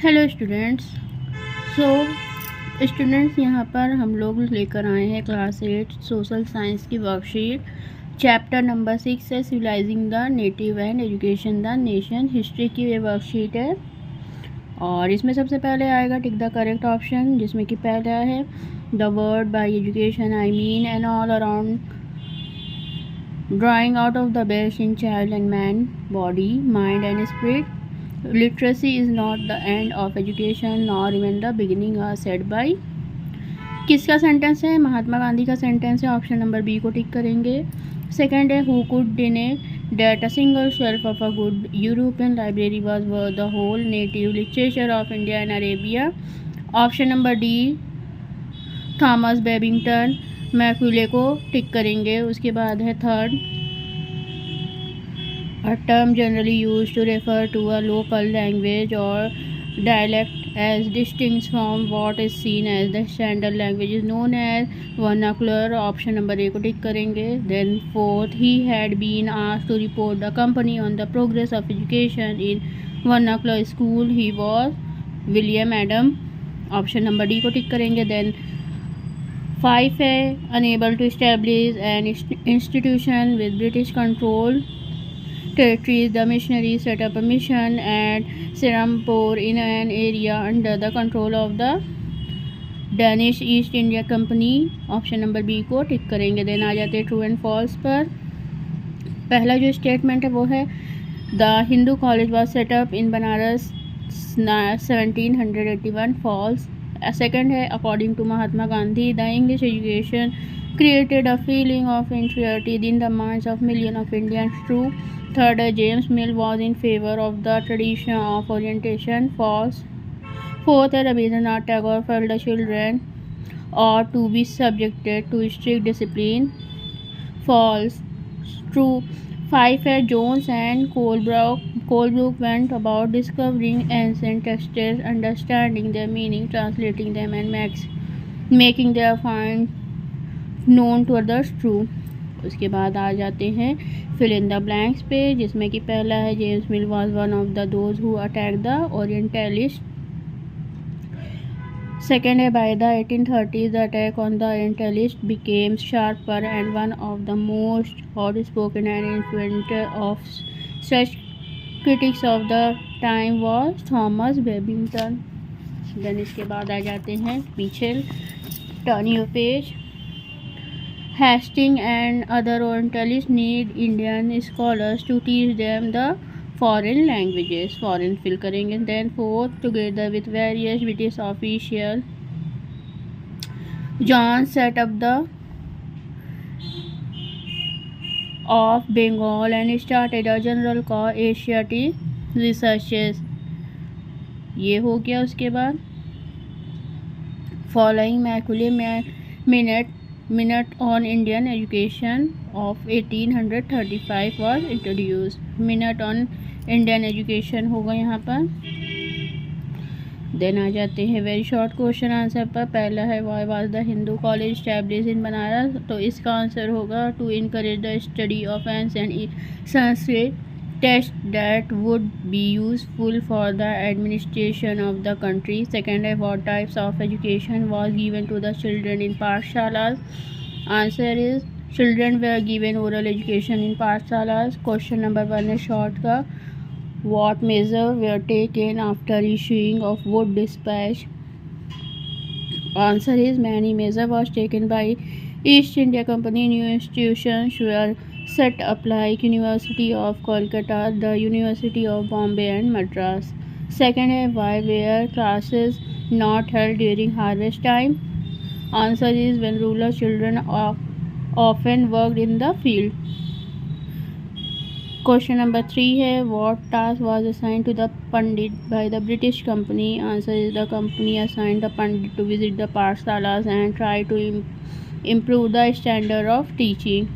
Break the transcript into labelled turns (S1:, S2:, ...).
S1: Hello students. Students यहाँ पर हम लोग लेकर आए हैं क्लास 8 सोशल साइंस की वर्कशीट। चैप्टर नंबर 6 है civilising the native and education the nation. History की ये वर्कशीट है और इसमें सबसे पहले आएगा टिक द करेक्ट ऑप्शन, जिसमें कि पहला है the word by education I mean an all around drawing out of the best in child and man body mind and spirit. Literacy is not the end of education nor even the beginning are said by। किसका sentence है? महात्मा गांधी का sentence है। Option number B को tick करेंगे। Second है who could deny that a single shelf of a good European library was worth the whole native literature of India and Arabia। Option number D Thomas Babington. Macaulay को tick करेंगे। उसके बाद है third a term generally used to refer to a local language or dialect as distinct from what is seen as the standard language is known as vernacular। Option number A को tick करेंगे। then fourth he had been asked to report the company on the progress of education in vernacular school। he was William Adam. Option number D को tick करेंगे। then 5 है unable to establish an institution with British control territories। the missionaries set up a mission at Serampore in an area under the control of the Danish East India Company। Option number B को tick करेंगे। Then आ जाते हैं true and false पर। पहला जो statement है वो है the Hindu college was set up in Banaras 1781। False. Second है according to Mahatma Gandhi the English education created a feeling of inferiority in the minds of millions of Indians। true। Third, James Mill was in favor of the tradition of orientation। false। Fourth, Rabindranath Tagore felt the children ought to be subjected to strict discipline। false। true। 5, Jones and Colebrook went about discovering ancient texts, understanding their meaning, translating them, and making their find known to others। true। उसके बाद आ जाते हैं fill in the blanks पे, जिसमें कि पहला है James Mill was one of the those who attack the orientalist. Second है by the 1830s the attack on the orientalist became sharper and one of the most outspoken and influent of such critics of the time was Thomas Babington. Then इसके बाद आ जाते हैं पीछे turn your page. Hastings and other Orientalists need Indian scholars to teach them the foreign languages। foreign fill करेंगे। then fourth, together with various British officials, John set up the of Bengal and started a general called Asiatic researches। ये हो गया। उसके बाद following Macaulay minute on Indian education of 1835 was introduced। minute on Indian education होगा यहाँ पर। Then आ जाते हैं वेरी शॉर्ट क्वेश्चन आंसर पर। पहला है why was the Hindu college stablish in Banaras, तो इसका आंसर होगा to encourage the study of ancient Sanskrit text that would be useful for the administration of the country. Second है what types of education was given to the children in pathshalas. Answer is children were given oral education in pathshalas. Question number 1 है short का what measures were taken after issuing of wood dispatch। answer is many measures was taken by East India Company। new institutions were set up like University of Kolkata, the University of Bombay and Madras। second है why were classes not held during harvest time। answer is when rural children often worked in the field। Question number 3 है what task was assigned to the pandit by the British company. Answer is the company assigned the pandit to visit the pathshalas and try to improve the standard of teaching।